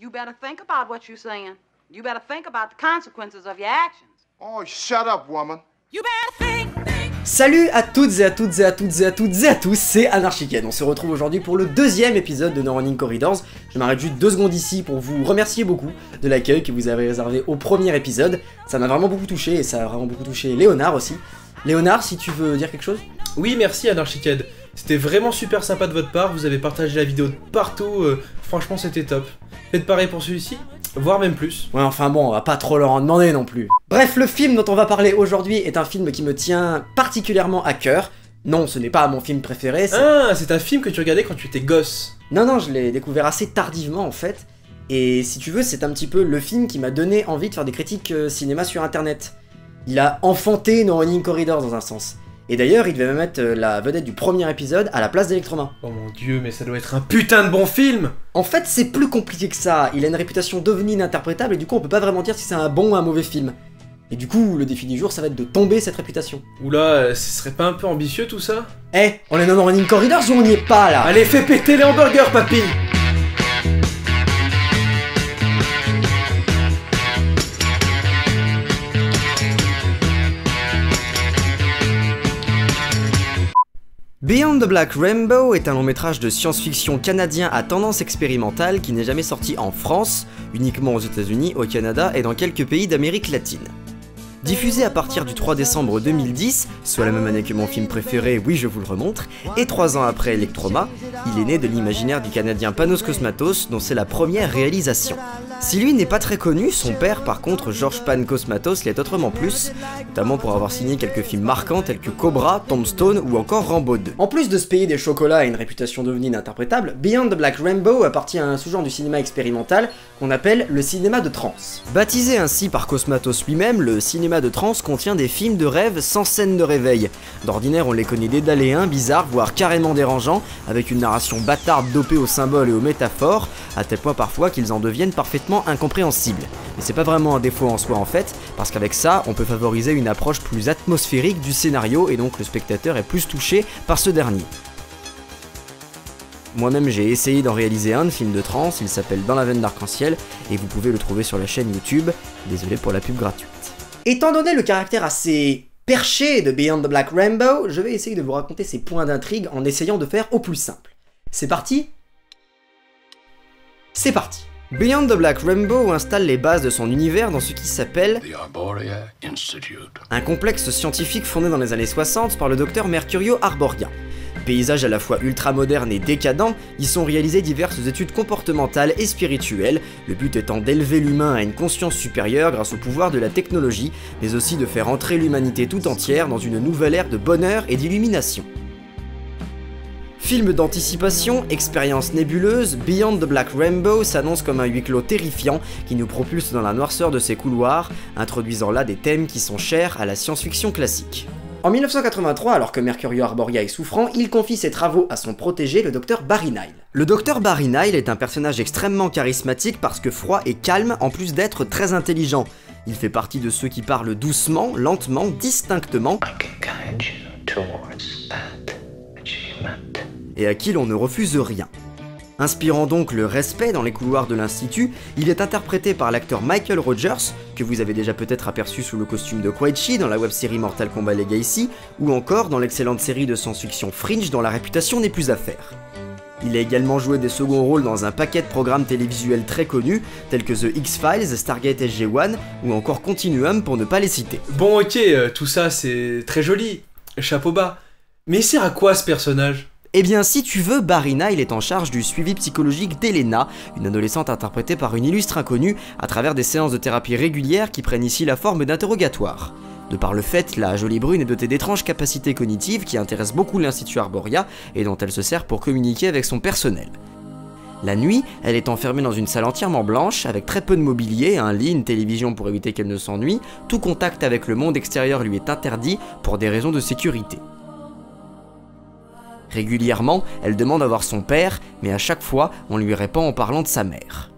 You better think about what you're saying. You better think about the consequences of your actions. Oh, shut up, woman. You better think. Salut à toutes et à toutes et à toutes et à toutes et à tous, c'est Anarchiken. On se retrouve aujourd'hui pour le deuxième épisode de No Running Corridors. Je m'arrête juste 2 secondes ici pour vous remercier beaucoup de l'accueil que vous avez réservé au premier épisode. Ça m'a vraiment beaucoup touché et ça a vraiment beaucoup touché Léonard aussi. Léonard, si tu veux dire quelque chose? Oui, merci Anarchiked. C'était vraiment super sympa de votre part, vous avez partagé la vidéo de partout, franchement c'était top. Faites pareil pour celui-ci, voire même plus. Ouais, enfin bon, on va pas trop leur en demander non plus. Bref, le film dont on va parler aujourd'hui est un film qui me tient particulièrement à cœur. Non, ce n'est pas mon film préféré, c'est... Ah, c'est un film que tu regardais quand tu étais gosse. Non, je l'ai découvert assez tardivement en fait. Et si tu veux, c'est un petit peu le film qui m'a donné envie de faire des critiques cinéma sur internet. Il a enfanté No Running Corridors dans un sens. Et d'ailleurs, il devait même mettre la vedette du premier épisode à la place d'Electroma. Oh mon dieu, mais ça doit être un putain de bon film. En fait, c'est plus compliqué que ça. Il a une réputation d'ovni ininterprétable et du coup, on peut pas vraiment dire si c'est un bon ou un mauvais film. Et du coup, le défi du jour, ça va être de tomber cette réputation. Oula, ce serait pas un peu ambitieux tout ça? Eh, on est dans No Running Corridors ou on n'y est pas là? Allez, fais péter les hamburgers, papy. Beyond the Black Rainbow est un long métrage de science-fiction canadien à tendance expérimentale qui n'est jamais sorti en France, uniquement aux États-Unis, au Canada et dans quelques pays d'Amérique latine. Diffusé à partir du 3 décembre 2010, soit la même année que mon film préféré, oui je vous le remontre, et 3 ans après Electroma, il est né de l'imaginaire du Canadien Panos Cosmatos dont c'est la première réalisation. Si lui n'est pas très connu, son père par contre, George Pan Cosmatos, l'est autrement plus, notamment pour avoir signé quelques films marquants tels que Cobra, Tombstone ou encore Rambo 2. En plus de se payer des chocolats et une réputation d'ovni ininterprétable, Beyond the Black Rainbow appartient à un sous-genre du cinéma expérimental qu'on appelle le cinéma de trance. Baptisé ainsi par Cosmatos lui-même, le cinéma de trance contient des films de rêve sans scène de réveil. D'ordinaire on les connaît dédaléens, bizarres, voire carrément dérangeants, avec une narration bâtarde dopée aux symboles et aux métaphores, à tel point parfois qu'ils en deviennent parfaitement incompréhensibles. Mais c'est pas vraiment un défaut en soi en fait, parce qu'avec ça, on peut favoriser une approche plus atmosphérique du scénario et donc le spectateur est plus touché par ce dernier. Moi-même j'ai essayé d'en réaliser un de film de trance, il s'appelle Dans la veine d'arc-en-ciel, et vous pouvez le trouver sur la chaîne YouTube, désolé pour la pub gratuite. Étant donné le caractère assez perché de Beyond the Black Rainbow, je vais essayer de vous raconter ses points d'intrigue en essayant de faire au plus simple. C'est parti? C'est parti! Beyond the Black Rainbow installe les bases de son univers dans ce qui s'appelle un complexe scientifique fondé dans les années 60 par le docteur Mercurio Arboria. Paysage à la fois ultra-moderne et décadent, y sont réalisées diverses études comportementales et spirituelles, le but étant d'élever l'humain à une conscience supérieure grâce au pouvoir de la technologie, mais aussi de faire entrer l'humanité tout entière dans une nouvelle ère de bonheur et d'illumination. Film d'anticipation, expérience nébuleuse, Beyond the Black Rainbow s'annonce comme un huis clos terrifiant qui nous propulse dans la noirceur de ses couloirs, introduisant là des thèmes qui sont chers à la science-fiction classique. En 1983, alors que Mercurio Arboria est souffrant, il confie ses travaux à son protégé, le docteur Barry Nile. Le docteur Barry Nile est un personnage extrêmement charismatique parce que froid et calme en plus d'être très intelligent. Il fait partie de ceux qui parlent doucement, lentement, distinctement, et à qui l'on ne refuse rien. Inspirant donc le respect dans les couloirs de l'Institut, il est interprété par l'acteur Michael Rogers, que vous avez déjà peut-être aperçu sous le costume de Koichi dans la web-série Mortal Kombat Legacy, ou encore dans l'excellente série de science-fiction Fringe dont la réputation n'est plus à faire. Il a également joué des seconds rôles dans un paquet de programmes télévisuels très connus, tels que The X-Files, Stargate SG-1, ou encore Continuum pour ne pas les citer. Bon ok, tout ça c'est très joli, chapeau bas, mais il sert à quoi ce personnage? Eh bien, si tu veux, Barry Nile est en charge du suivi psychologique d'Elena, une adolescente interprétée par une illustre inconnue, à travers des séances de thérapie régulières qui prennent ici la forme d'interrogatoires. De par le fait, la jolie brune est dotée d'étranges capacités cognitives qui intéressent beaucoup l'Institut Arboria et dont elle se sert pour communiquer avec son personnel. La nuit, elle est enfermée dans une salle entièrement blanche, avec très peu de mobilier, un lit, une télévision pour éviter qu'elle ne s'ennuie, tout contact avec le monde extérieur lui est interdit pour des raisons de sécurité. Régulièrement, elle demande à voir son père, mais à chaque fois, on lui répond en parlant de sa mère.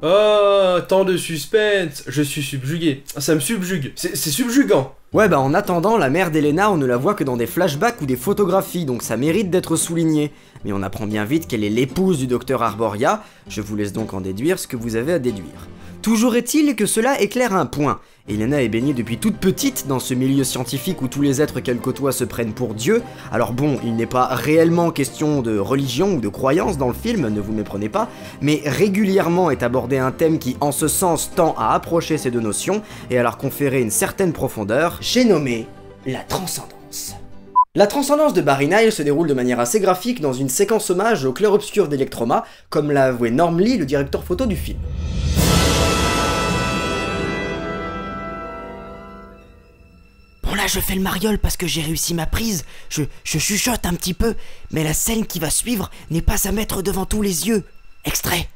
Oh, tant de suspense. Je suis subjugué. Ça me subjugue. C'est subjugant. Ouais bah en attendant, la mère d'Elena on ne la voit que dans des flashbacks ou des photographies, donc ça mérite d'être souligné. Mais on apprend bien vite qu'elle est l'épouse du docteur Arboria, je vous laisse donc en déduire ce que vous avez à déduire. Toujours est-il que cela éclaire un point. Elena est baignée depuis toute petite dans ce milieu scientifique où tous les êtres qu'elle côtoie se prennent pour Dieu. Alors bon, il n'est pas réellement question de religion ou de croyance dans le film, ne vous méprenez pas, mais régulièrement est abordé un thème qui en ce sens tend à approcher ces deux notions et à leur conférer une certaine profondeur, j'ai nommé la transcendance. La transcendance de Barry Nile se déroule de manière assez graphique dans une séquence hommage au clair-obscur d'Electroma, comme l'a avoué Norm Lee, le directeur photo du film. Bon là je fais le mariole parce que j'ai réussi ma prise, je chuchote un petit peu, mais la scène qui va suivre n'est pas à mettre devant tous les yeux. Extrait.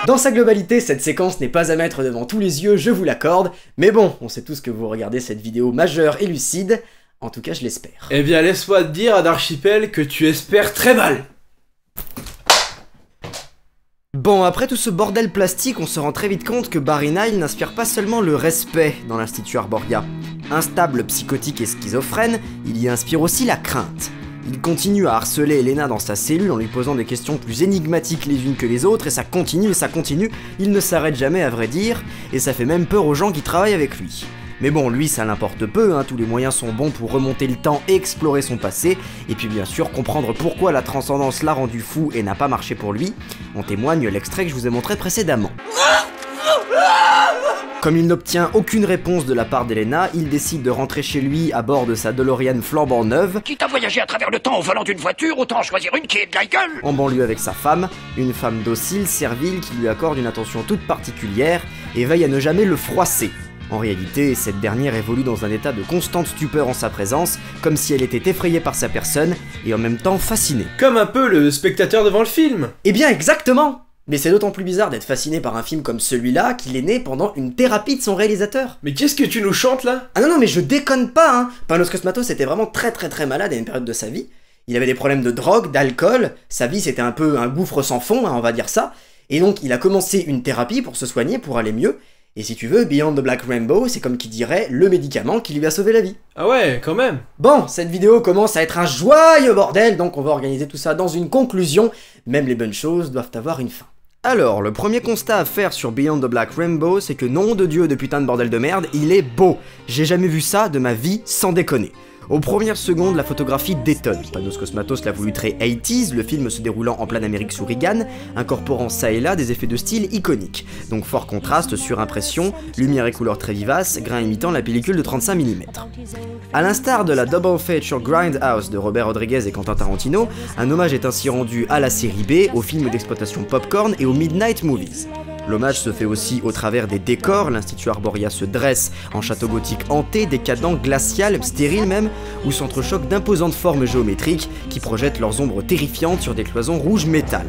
Dans sa globalité, cette séquence n'est pas à mettre devant tous les yeux, je vous l'accorde, mais bon, on sait tous que vous regardez cette vidéo majeure et lucide, en tout cas je l'espère. Eh bien laisse-moi te dire, Adarchipel, que tu espères très mal. Bon, après tout ce bordel plastique, on se rend très vite compte que Barry Nile n'inspire pas seulement le respect dans l'Institut Arboria. Instable, psychotique et schizophrène, il y inspire aussi la crainte. Il continue à harceler Elena dans sa cellule en lui posant des questions plus énigmatiques les unes que les autres, et ça continue, il ne s'arrête jamais à vrai dire, et ça fait même peur aux gens qui travaillent avec lui. Mais bon, lui ça l'importe peu, hein, tous les moyens sont bons pour remonter le temps et explorer son passé, et puis bien sûr comprendre pourquoi la transcendance l'a rendu fou et n'a pas marché pour lui, en témoigne l'extrait que je vous ai montré précédemment. Comme il n'obtient aucune réponse de la part d'Elena, il décide de rentrer chez lui à bord de sa DeLorean flambant neuve. Quitte à voyager à travers le temps au volant d'une voiture, autant choisir une qui est de la gueule. En banlieue avec sa femme, une femme docile, servile, qui lui accorde une attention toute particulière et veille à ne jamais le froisser. En réalité, cette dernière évolue dans un état de constante stupeur en sa présence, comme si elle était effrayée par sa personne et en même temps fascinée. Comme un peu le spectateur devant le film. Eh bien exactement! Mais c'est d'autant plus bizarre d'être fasciné par un film comme celui-là qu'il est né pendant une thérapie de son réalisateur. Mais qu'est-ce que tu nous chantes là? Ah non mais je déconne pas hein. Panos Cosmatos était vraiment très malade à une période de sa vie. Il avait des problèmes de drogue, d'alcool, sa vie c'était un peu un gouffre sans fond, hein, on va dire ça. Et donc il a commencé une thérapie pour se soigner, pour aller mieux. Et si tu veux, Beyond the Black Rainbow, c'est comme qui dirait le médicament qui lui a sauvé la vie. Ah ouais, quand même. Bon, cette vidéo commence à être un joyeux bordel, donc on va organiser tout ça dans une conclusion. Même les bonnes choses doivent avoir une fin. Alors, le premier constat à faire sur Beyond the Black Rainbow, c'est que nom de Dieu de putain de bordel de merde, il est beau. J'ai jamais vu ça de ma vie, sans déconner. Aux premières secondes, la photographie détonne. Panos Cosmatos l'a voulu très 80s, le film se déroulant en pleine Amérique sous Reagan, incorporant ça et là des effets de style iconiques. Donc fort contraste, surimpression, lumière et couleurs très vivaces, grain imitant la pellicule de 35 mm. A l'instar de la double feature Grindhouse de Robert Rodriguez et Quentin Tarantino, un hommage est ainsi rendu à la série B, aux films d'exploitation popcorn et aux Midnight Movies. L'hommage se fait aussi au travers des décors, l'Institut Arboria se dresse en château gothique hanté, décadent, glacial, stérile même, où s'entrechoquent d'imposantes formes géométriques qui projettent leurs ombres terrifiantes sur des cloisons rouge métal.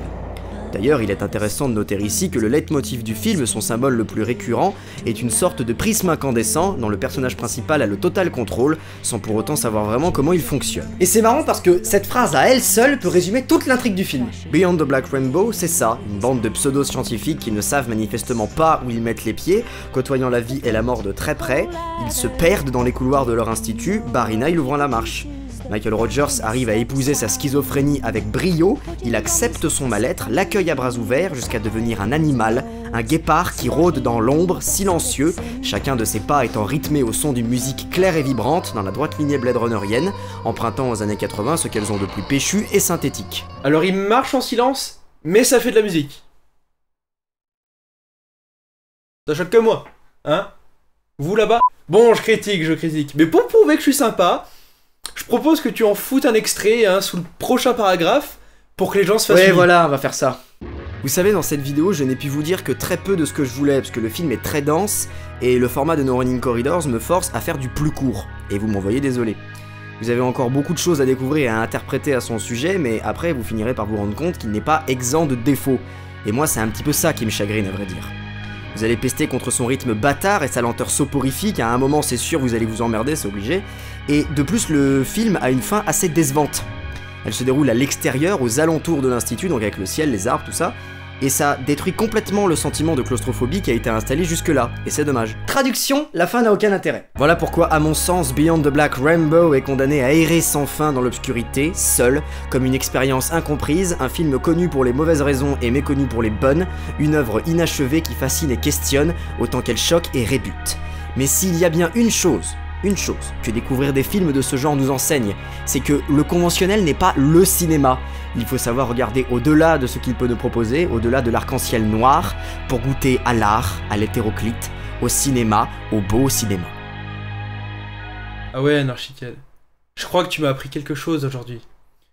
D'ailleurs, il est intéressant de noter ici que le leitmotiv du film, son symbole le plus récurrent, est une sorte de prisme incandescent dont le personnage principal a le total contrôle, sans pour autant savoir vraiment comment il fonctionne. Et c'est marrant parce que cette phrase à elle seule peut résumer toute l'intrigue du film. Beyond the Black Rainbow, c'est ça, une bande de pseudo-scientifiques qui ne savent manifestement pas où ils mettent les pieds, côtoyant la vie et la mort de très près, ils se perdent dans les couloirs de leur institut, Barry Nile ouvrant la marche. Michael Rogers arrive à épouser sa schizophrénie avec brio, il accepte son mal-être, l'accueille à bras ouverts jusqu'à devenir un animal, un guépard qui rôde dans l'ombre, silencieux, chacun de ses pas étant rythmé au son d'une musique claire et vibrante dans la droite lignée Blade Runnerienne, empruntant aux années 80 ce qu'elles ont de plus péchu et synthétique. Alors il marche en silence, mais ça fait de la musique. Ça choque que moi, hein? Vous là-bas? Bon, je critique, mais pour prouver que je suis sympa, je propose que tu en foutes un extrait hein, sous le prochain paragraphe pour que les gens se fassent... Ouais, voilà, on va faire ça. Vous savez, dans cette vidéo, je n'ai pu vous dire que très peu de ce que je voulais, parce que le film est très dense, et le format de No Running Corridors me force à faire du plus court, et vous m'en voyez désolé. Vous avez encore beaucoup de choses à découvrir et à interpréter à son sujet, mais après vous finirez par vous rendre compte qu'il n'est pas exempt de défauts. Et moi c'est un petit peu ça qui me chagrine à vrai dire. Vous allez pester contre son rythme bâtard et sa lenteur soporifique, à un moment c'est sûr vous allez vous emmerder, c'est obligé. Et de plus le film a une fin assez décevante. Elle se déroule à l'extérieur, aux alentours de l'institut, donc avec le ciel, les arbres, tout ça. Et ça détruit complètement le sentiment de claustrophobie qui a été installé jusque-là, et c'est dommage. Traduction, la fin n'a aucun intérêt. Voilà pourquoi, à mon sens, Beyond the Black Rainbow est condamné à errer sans fin dans l'obscurité, seul, comme une expérience incomprise, un film connu pour les mauvaises raisons et méconnu pour les bonnes, une œuvre inachevée qui fascine et questionne, autant qu'elle choque et rébute. Mais s'il y a bien une chose que découvrir des films de ce genre nous enseigne, c'est que le conventionnel n'est pas le cinéma. Il faut savoir regarder au-delà de ce qu'il peut nous proposer, au-delà de l'arc-en-ciel noir, pour goûter à l'art, à l'hétéroclite, au cinéma, au beau cinéma. Ah ouais, Anarchiked, je crois que tu m'as appris quelque chose aujourd'hui.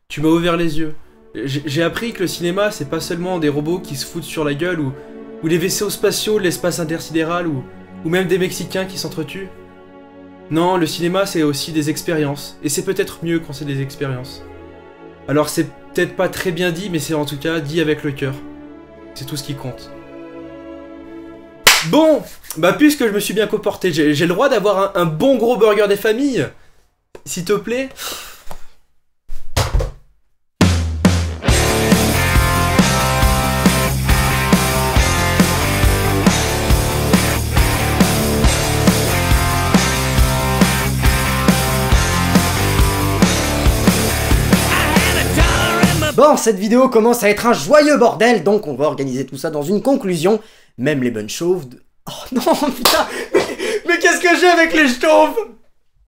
Tu m'as ouvert les yeux. J'ai appris que le cinéma, c'est pas seulement des robots qui se foutent sur la gueule, ou les vaisseaux spatiaux de l'espace intersidéral, ou même des Mexicains qui s'entretuent. Non, le cinéma c'est aussi des expériences, et c'est peut-être mieux quand c'est des expériences. Alors c'est peut-être pas très bien dit, mais c'est en tout cas dit avec le cœur. C'est tout ce qui compte. Bon, bah puisque je me suis bien comporté, j'ai le droit d'avoir un bon gros burger des familles, s'il te plaît. Bon, cette vidéo commence à être un joyeux bordel, donc on va organiser tout ça dans une conclusion. Même les bonnes chauves de... Oh non, putain. Mais qu'est-ce que j'ai avec les chauves?